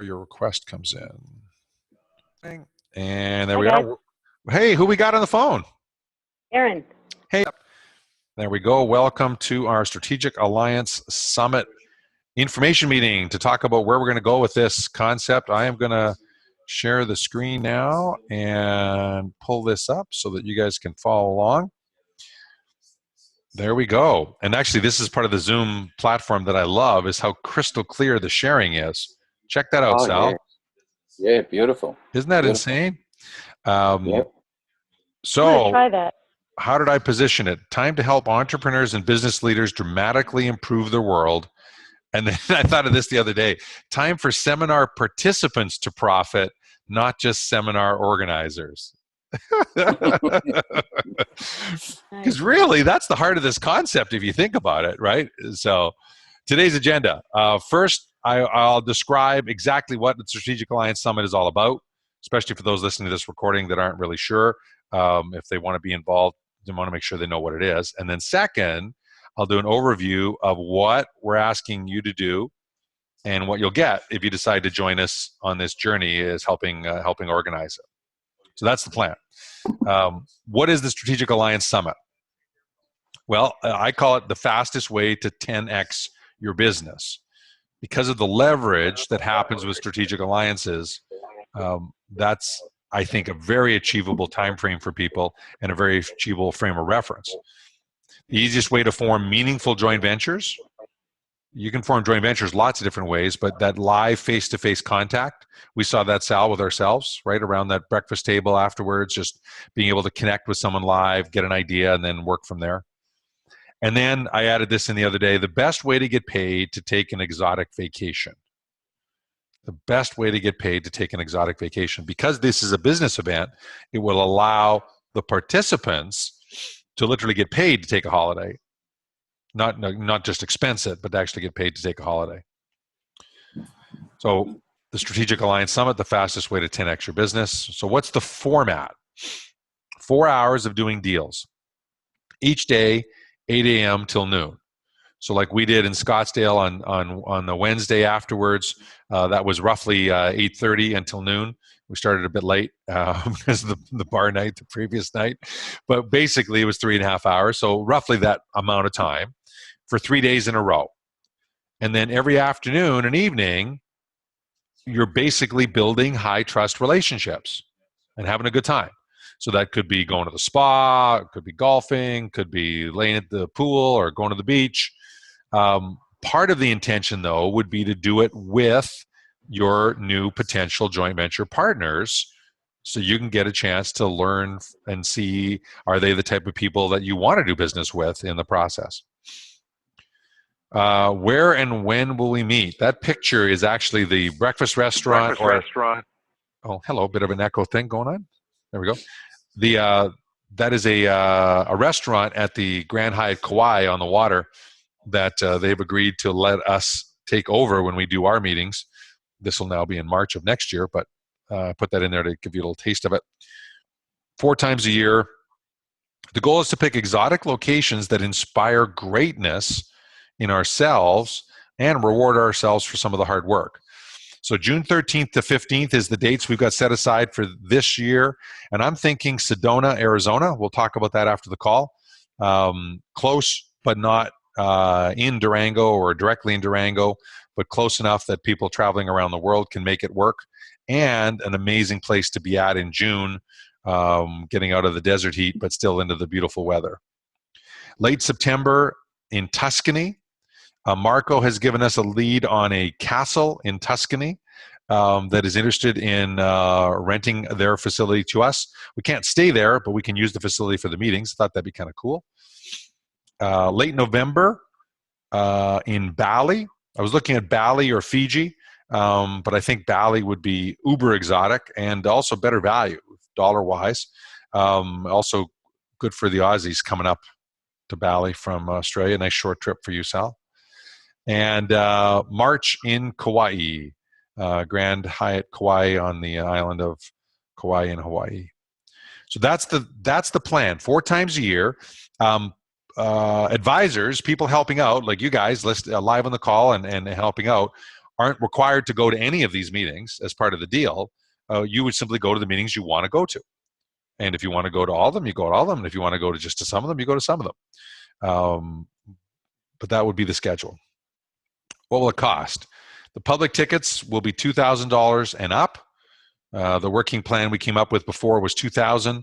your request comes in. And there Hi, we guys. are. Hey, who we got on the phone? Aaron. Hey, there we go. Welcome to our Strategic Alliance Summit information meeting to talk about where we're going to go with this concept. I am going to share the screen now and pull this up so that you guys can follow along. There we go. And actually, this is part of the Zoom platform that I love, is how crystal clear the sharing is. Check that out, Sal. Yeah, beautiful. Isn't that Beautiful. insane? Yep. I'm going to So try that. how did I position it? Time to help entrepreneurs and business leaders dramatically improve their world. And then I thought of this the other day. Time for seminar participants to profit, not just seminar organizers. Because really, that's the heart of this concept if you think about it, right? So today's agenda. First, I'll describe exactly what the Strategic Alliance Summit is all about, especially for those listening to this recording that aren't really sure if they want to be involved. They want to make sure they know what it is. And then second, I'll do an overview of what we're asking you to do and what you'll get if you decide to join us on this journey is helping organize it. So that's the plan. What is the Strategic Alliance Summit? Well, I call it the fastest way to 10x your business. Because of the leverage that happens with strategic alliances, that's, I think, a very achievable time frame for people and a very achievable frame of reference. The easiest way to form meaningful joint ventures, you can form joint ventures lots of different ways, but that live face-to-face contact, we saw that, Sal, with ourselves, right, around that breakfast table afterwards, just being able to connect with someone live, get an idea, and then work from there. And then I added this in the other day, the best way to get paid to take an exotic vacation. The best way to get paid to take an exotic vacation. Because this is a business event, it will allow the participants to literally get paid to take a holiday. Not just expense it, but to actually get paid to take a holiday. So the Strategic Alliance Summit, the fastest way to 10x your business. So what's the format? 4 hours of doing deals. Each day, 8 a.m. till noon. So like we did in Scottsdale on the Wednesday afterwards, that was roughly 8:30 until noon. We started a bit late because of the bar night the previous night. But basically, it was 3.5 hours. So roughly that amount of time for 3 days in a row. And then every afternoon and evening, you're basically building high trust relationships and having a good time. So that could be going to the spa, it could be golfing, could be laying at the pool or going to the beach. Part of the intention, though, would be to do it with your new potential joint venture partners so you can get a chance to learn and see, are they the type of people that you want to do business with in the process? Where and when will we meet? That picture is actually the breakfast restaurant. Oh, hello, bit of an echo thing going on. There we go. That is a restaurant at the Grand Hyatt Kauai on the water that they've agreed to let us take over when we do our meetings. This will now be in March of next year, but put that in there to give you a little taste of it. 4 times a year. The goal is to pick exotic locations that inspire greatness in ourselves and reward ourselves for some of the hard work. So June 13th to 15th is the dates we've got set aside for this year. And I'm thinking Sedona, Arizona. We'll talk about that after the call. Close, but not in Durango or directly in Durango, but close enough that people traveling around the world can make it work. And an amazing place to be at in June, getting out of the desert heat, but still into the beautiful weather. Late September in Tuscany. Marco has given us a lead on a castle in Tuscany that is interested in renting their facility to us. We can't stay there, but we can use the facility for the meetings. Thought that'd be kind of cool. Late November in Bali. I was looking at Bali or Fiji, but I think Bali would be uber exotic and also better value dollar-wise. Also good for the Aussies coming up to Bali from Australia. Nice short trip for you, Sal. And March in Kauai, Grand Hyatt Kauai on the island of Kauai in Hawaii. So that's the plan. 4 times a year. Advisors, people helping out, like you guys live on the call and helping out, aren't required to go to any of these meetings as part of the deal. You would simply go to the meetings you want to go to. And if you want to go to all of them, you go to all of them. And if you want to go to just to some of them, you go to some of them. But that would be the schedule. What will it cost? The public tickets will be $2,000 and up. The working plan we came up with before was $2,000,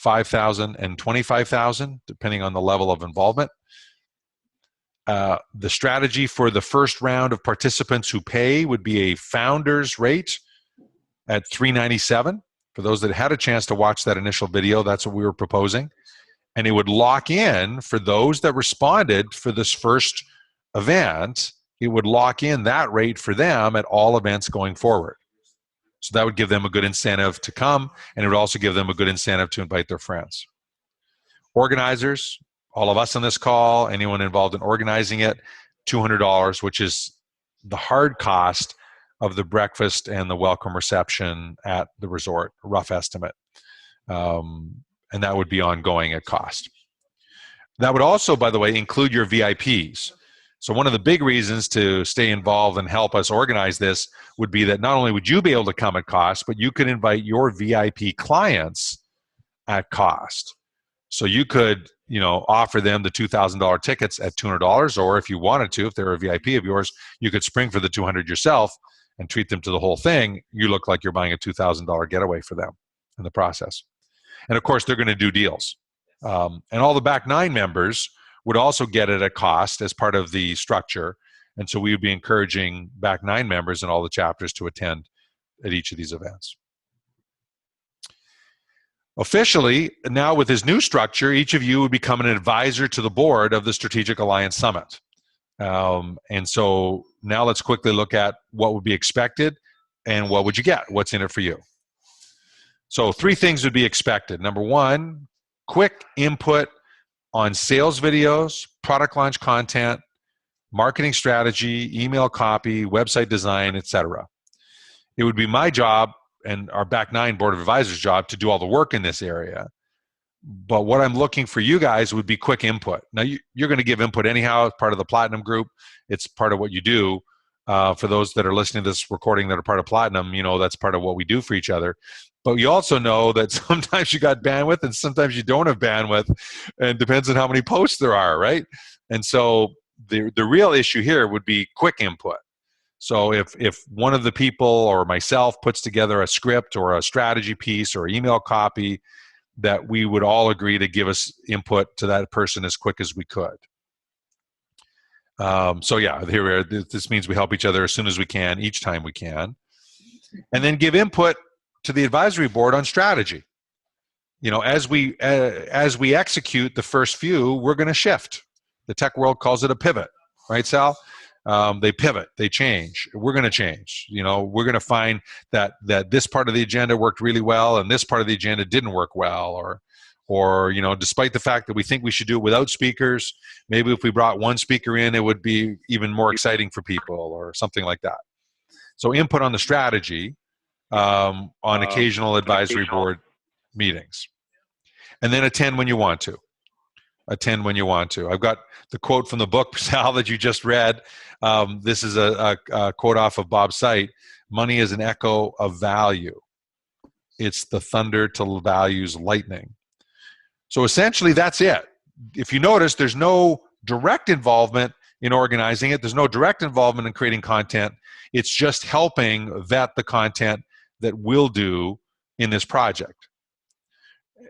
$5,000, and $25,000, depending on the level of involvement. The strategy for the first round of participants who pay would be a founder's rate at $397. For those that had a chance to watch that initial video, that's what we were proposing. And it would lock in for those that responded for this first event, it would lock in that rate for them at all events going forward. So that would give them a good incentive to come, and it would also give them a good incentive to invite their friends. Organizers, all of us on this call, anyone involved in organizing it, $200, which is the hard cost of the breakfast and the welcome reception at the resort, a rough estimate. And that would be ongoing at cost. That would also, by the way, include your VIPs. So one of the big reasons to stay involved and help us organize this would be that not only would you be able to come at cost, but you could invite your VIP clients at cost. So you could, offer them the $2,000 tickets at $200, or if you wanted to, if they're a VIP of yours, you could spring for the $200 yourself and treat them to the whole thing. You look like you're buying a $2,000 getaway for them in the process. And of course, they're going to do deals. And all the Back Nine members would also get it at cost as part of the structure. And so we would be encouraging Back Nine members in all the chapters to attend at each of these events. Officially, now with this new structure, each of you would become an advisor to the board of the Strategic Alliance Summit. And so now let's quickly look at what would be expected and what would you get? What's in it for you? So 3 things would be expected. Number 1, quick input on sales videos, product launch content, marketing strategy, email copy, website design, etc. It would be my job and our Back Nine Board of Advisors' job to do all the work in this area. But what I'm looking for you guys would be quick input. Now, you're going to give input anyhow as part of the Platinum Group. It's part of what you do. For those that are listening to this recording that are part of Platinum, that's part of what we do for each other. But you also know that sometimes you got bandwidth and sometimes you don't have bandwidth, and it depends on how many posts there are, right? And so the real issue here would be quick input. So if one of the people or myself puts together a script or a strategy piece or email copy, that we would all agree to give us input to that person as quick as we could. So yeah, here we are. This means we help each other as soon as we can, each time we can. And then give input to the advisory board on strategy. As we execute the first few, we're going to shift. The tech world calls it a pivot, right, Sal? They pivot, they change. We're going to change. We're going to find that this part of the agenda worked really well and this part of the agenda didn't work well, or despite the fact that we think we should do it without speakers, maybe if we brought one speaker in, it would be even more exciting for people or something like that. So input on the strategy on occasional advisory board meetings. And then attend when you want to. Attend when you want to. I've got the quote from the book, Sal, that you just read. This is a quote off of Bob's site. Money is an echo of value. It's the thunder to value's lightning. So essentially, that's it. If you notice, there's no direct involvement in organizing it. There's no direct involvement in creating content. It's just helping vet the content that we'll do in this project.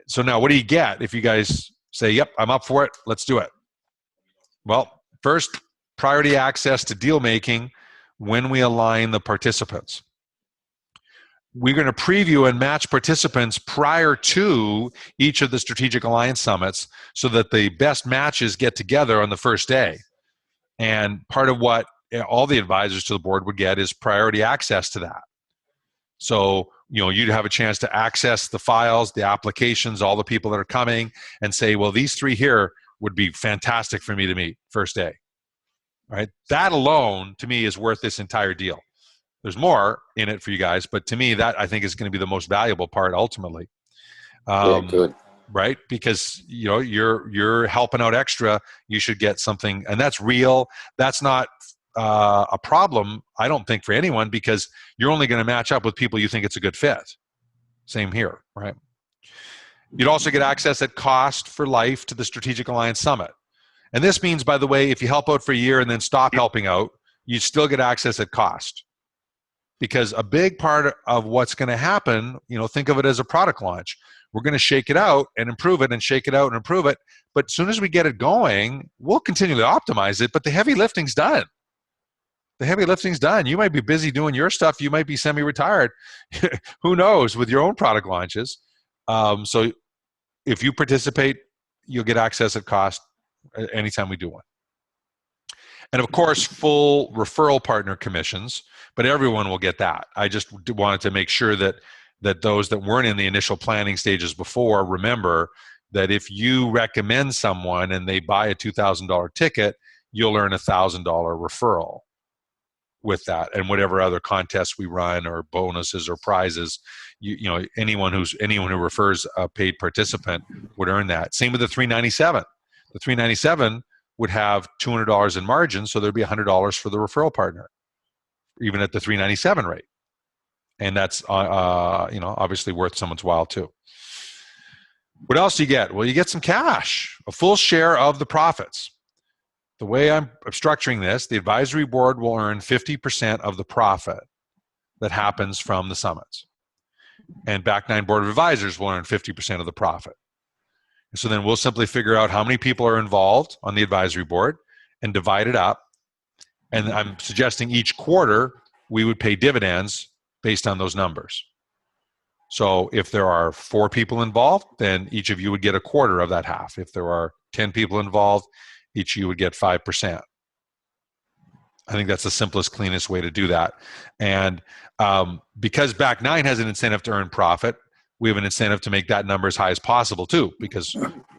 So now, what do you get if you guys say, yep, I'm up for it, let's do it? Well, first, priority access to deal making when we align the participants. We're going to preview and match participants prior to each of the Strategic Alliance Summits so that the best matches get together on the first day. And part of what all the advisors to the board would get is priority access to that. So, you'd have a chance to access the files, the applications, all the people that are coming, and say, well, these 3 here would be fantastic for me to meet first day. Right? That alone, to me, is worth this entire deal. There's more in it for you guys, but to me, that I think is going to be the most valuable part ultimately. Good. Right? Because you're helping out extra. You should get something, and that's real. That's not a problem, I don't think, for anyone, because you're only going to match up with people you think it's a good fit. Same here, right? You'd also get access at cost for life to the Strategic Alliance Summit. And this means, by the way, if you help out for a year and then stop helping out, you still get access at cost. Because a big part of what's going to happen, think of it as a product launch. We're going to shake it out and improve it and shake it out and improve it. But as soon as we get it going, we'll continue to optimize it, but the heavy lifting's done. The heavy lifting's done. You might be busy doing your stuff. You might be semi-retired. Who knows, with your own product launches. So if you participate, you'll get access at cost anytime we do one. And of course, full referral partner commissions, but everyone will get that. I just wanted to make sure that those that weren't in the initial planning stages before remember that if you recommend someone and they buy a $2,000 ticket, you'll earn a $1,000 referral with that, and whatever other contests we run or bonuses or prizes, anyone who refers a paid participant would earn that. Same with the 397. The 397 would have $200 in margin, so there'd be $100 for the referral partner, even at the 397 rate, and that's obviously worth someone's while too. What else do you get? Well, you get some cash, a full share of the profits. The way I'm structuring this, the advisory board will earn 50% of the profit that happens from the summits, and Back Nine Board of Advisors will earn 50% of the profit. So then we'll simply figure out how many people are involved on the advisory board and divide it up. And I'm suggesting each quarter we would pay dividends based on those numbers. So if there are 4 people involved, then each of you would get a quarter of that half. If there are 10 people involved, each of you would get 5%. I think that's the simplest, cleanest way to do that. And because Back Nine has an incentive to earn profit, we have an incentive to make that number as high as possible too, because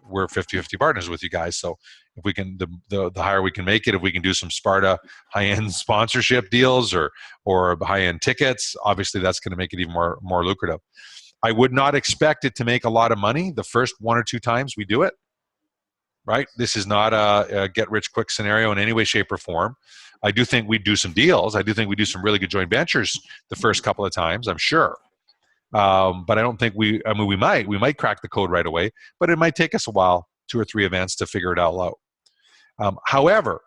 we're 50-50 partners with you guys. So if we can, the higher we can make it, if we can do some Sparta high-end sponsorship deals or high-end tickets, obviously that's going to make it even more lucrative. I would not expect it to make a lot of money the first 1 or 2 times we do it, right? This is not a get-rich-quick scenario in any way, shape, or form. I do think we do some deals. I do think we do some really good joint ventures the first couple of times, I'm sure. But I don't think we might crack the code right away, but it might take us a while, 2 or 3 events to figure it out. However,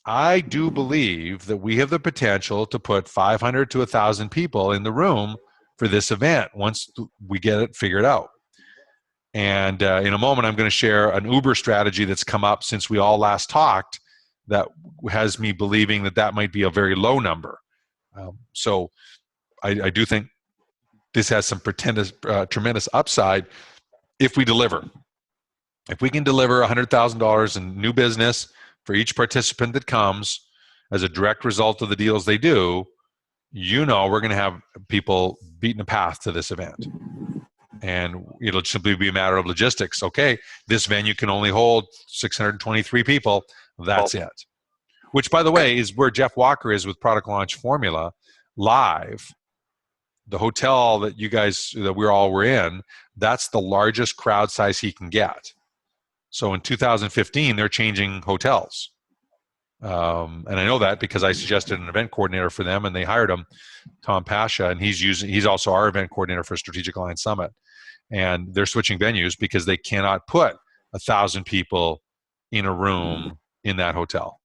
I do believe that we have the potential to put 500 to 1,000 people in the room for this event once we get it figured out. And in a moment, I'm going to share an Uber strategy that's come up since we all last talked that has me believing that might be a very low number. So I do think this has some tremendous upside if we deliver. If we can deliver $100,000 in new business for each participant that comes as a direct result of the deals they do, we're going to have people beating a path to this event. And it'll simply be a matter of logistics. Okay, this venue can only hold 623 people. That's it. Which, by the way, is where Jeff Walker is with Product Launch Formula Live. The hotel that we all were in, that's the largest crowd size he can get. So in 2015, they're changing hotels. And I know that because I suggested an event coordinator for them, and they hired him, Tom Pasha, and he's also our event coordinator for Strategic Alliance Summit. And they're switching venues because they cannot put 1,000 people in a room in that hotel.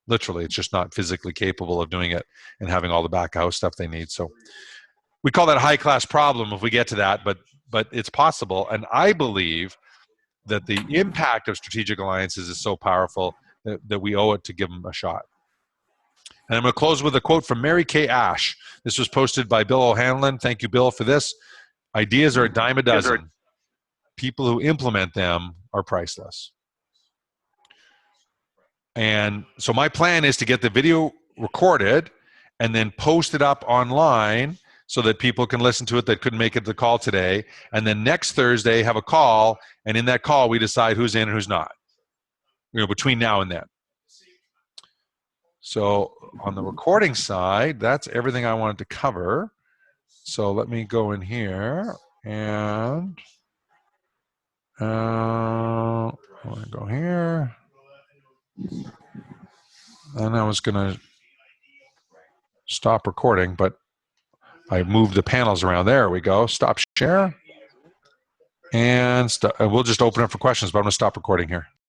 Literally, it's just not physically capable of doing it and having all the back house stuff they need. So we call that a high-class problem if we get to that, but it's possible. And I believe that the impact of strategic alliances is so powerful that we owe it to give them a shot. And I'm going to close with a quote from Mary Kay Ash. This was posted by Bill O'Hanlon. Thank you, Bill, for this. Ideas are a dime a dozen. People who implement them are priceless. And so my plan is to get the video recorded and then post it up online so that people can listen to it that couldn't make it to the call today. And then next Thursday, have a call. And in that call, we decide who's in and who's not, between now and then. So on the recording side, that's everything I wanted to cover. So let me go in here and I want to go here. And I was going to stop recording, but I moved the panels around. There we go. Stop share. And we'll just open up for questions, but I'm going to stop recording here.